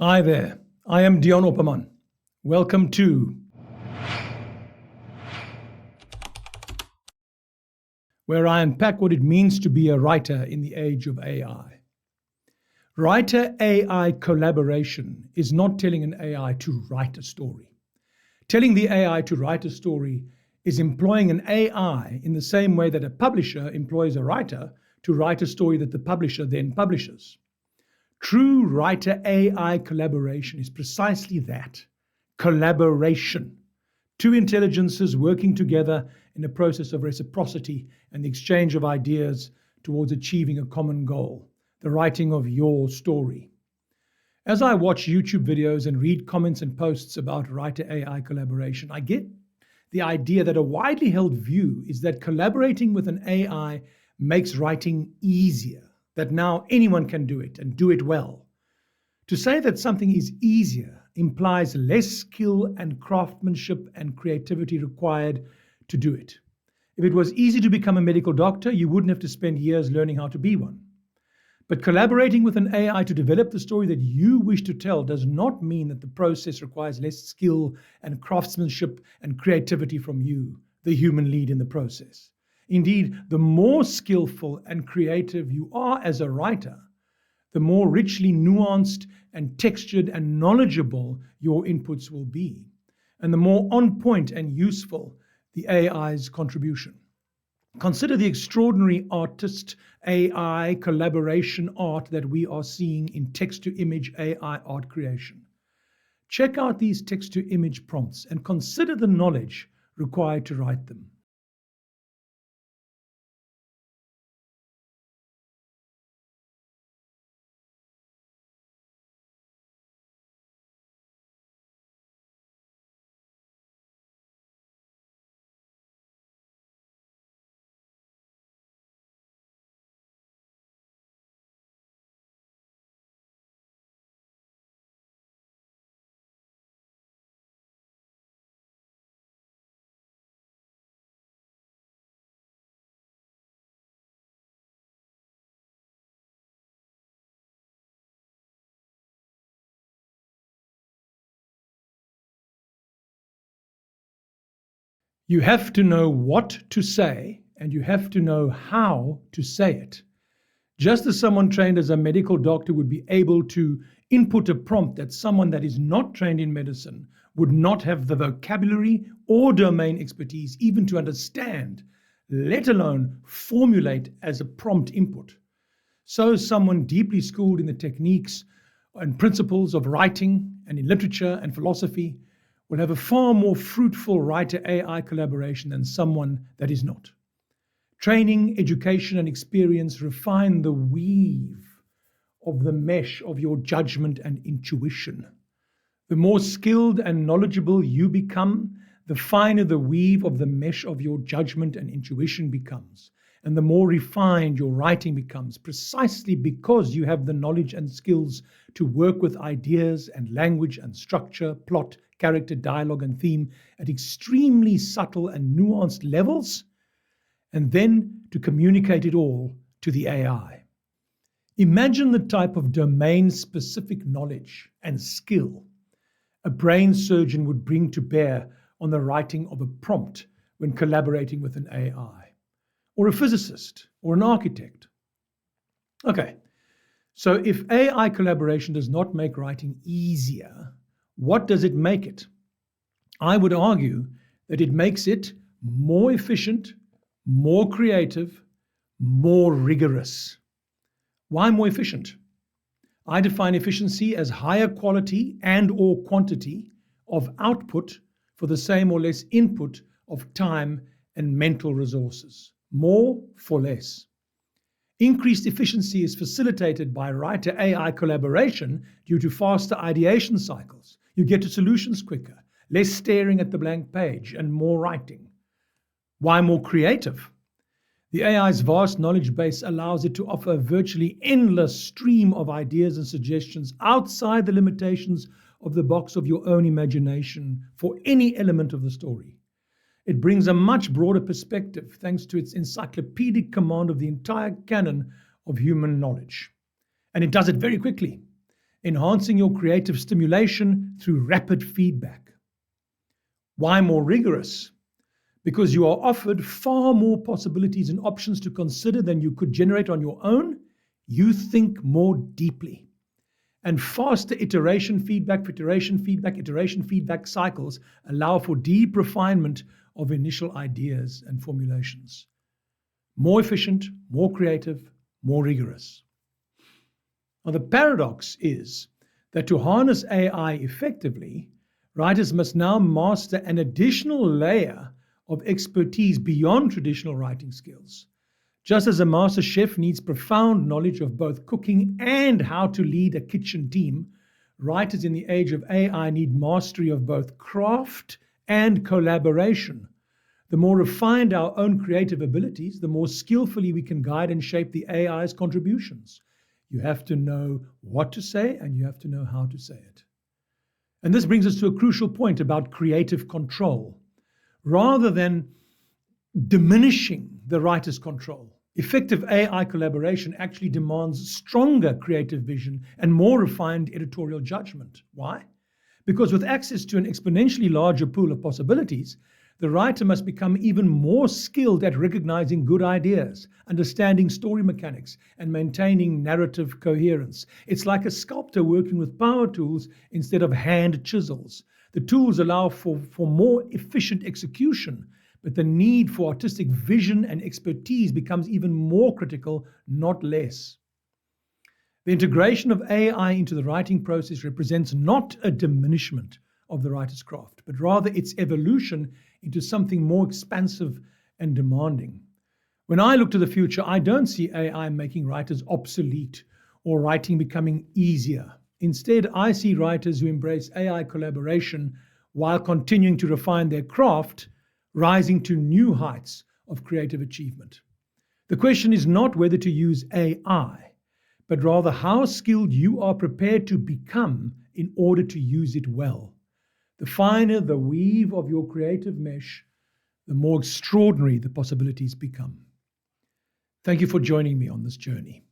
Hi there, I am Dion Opperman. Welcome to where I unpack what it means to be a writer in the age of AI. Writer AI collaboration is not telling an AI to write a story. Telling the AI to write a story is employing an AI in the same way that a publisher employs a writer to write a story that the publisher then publishes. True writer AI collaboration is precisely that, collaboration. Two intelligences working together in a process of reciprocity and the exchange of ideas towards achieving a common goal, the writing of your story. As I watch YouTube videos and read comments and posts about writer AI collaboration, I get the idea that a widely held view is that collaborating with an AI makes writing easier, that now anyone can do it and do it well. To say that something is easier implies less skill and craftsmanship and creativity required to do it. If it was easy to become a medical doctor, you wouldn't have to spend years learning how to be one. But collaborating with an AI to develop the story that you wish to tell does not mean that the process requires less skill and craftsmanship and creativity from you, the human lead in the process. Indeed, the more skillful and creative you are as a writer, the more richly nuanced and textured and knowledgeable your inputs will be, and the more on point and useful the AI's contribution. Consider the extraordinary artist AI collaboration art that we are seeing in text-to-image AI art creation. Check out these text-to-image prompts and consider the knowledge required to write them. You have to know what to say and you have to know how to say it. Just as someone trained as a medical doctor would be able to input a prompt that someone that is not trained in medicine would not have the vocabulary or domain expertise even to understand, let alone formulate as a prompt input. So someone deeply schooled in the techniques and principles of writing and in literature and philosophy will have a far more fruitful writer AI collaboration than someone that is not. Training, education, and experience refine the weave of the mesh of your judgment and intuition. The more skilled and knowledgeable you become, the finer the weave of the mesh of your judgment and intuition becomes, and the more refined your writing becomes, precisely because you have the knowledge and skills to work with ideas and language and structure, plot, character, dialogue, and theme at extremely subtle and nuanced levels, and then to communicate it all to the AI. Imagine the type of domain-specific knowledge and skill a brain surgeon would bring to bear on the writing of a prompt when collaborating with an AI, or a physicist, or an architect. Okay, so if AI collaboration does not make writing easier, what does it make it? I would argue that it makes it more efficient, more creative, more rigorous. Why more efficient? I define efficiency as higher quality and or quantity of output for the same or less input of time and mental resources. More for less. Increased efficiency is facilitated by writer AI collaboration due to faster ideation cycles. You get to solutions quicker, less staring at the blank page, and more writing. Why more creative? The AI's vast knowledge base allows it to offer a virtually endless stream of ideas and suggestions outside the limitations of the box of your own imagination for any element of the story. It brings a much broader perspective thanks to its encyclopedic command of the entire canon of human knowledge. And it does it very quickly. enhancing your creative stimulation through rapid feedback. Why more rigorous? Because you are offered far more possibilities and options to consider than you could generate on your own. You think more deeply. And faster iteration feedback cycles allow for deep refinement of initial ideas and formulations. More efficient, more creative, more rigorous. Now, the paradox is that to harness AI effectively, writers must now master an additional layer of expertise beyond traditional writing skills. Just as a master chef needs profound knowledge of both cooking and how to lead a kitchen team, writers in the age of AI need mastery of both craft and collaboration. The more refined our own creative abilities, the more skillfully we can guide and shape the AI's contributions. You have to know what to say and you have to know how to say it. And this brings us to a crucial point about creative control. Rather than diminishing the writer's control, effective AI collaboration actually demands stronger creative vision and more refined editorial judgment. Why? Because with access to an exponentially larger pool of possibilities, the writer must become even more skilled at recognizing good ideas, understanding story mechanics, and maintaining narrative coherence. It's like a sculptor working with power tools instead of hand chisels. The tools allow for more efficient execution, but the need for artistic vision and expertise becomes even more critical, not less. The integration of AI into the writing process represents not a diminishment of the writer's craft, but rather its evolution into something more expansive and demanding. When I look to the future, I don't see AI making writers obsolete or writing becoming easier. Instead, I see writers who embrace AI collaboration while continuing to refine their craft, rising to new heights of creative achievement. The question is not whether to use AI, but rather how skilled you are prepared to become in order to use it well. The finer the weave of your creative mesh, the more extraordinary the possibilities become. Thank you for joining me on this journey.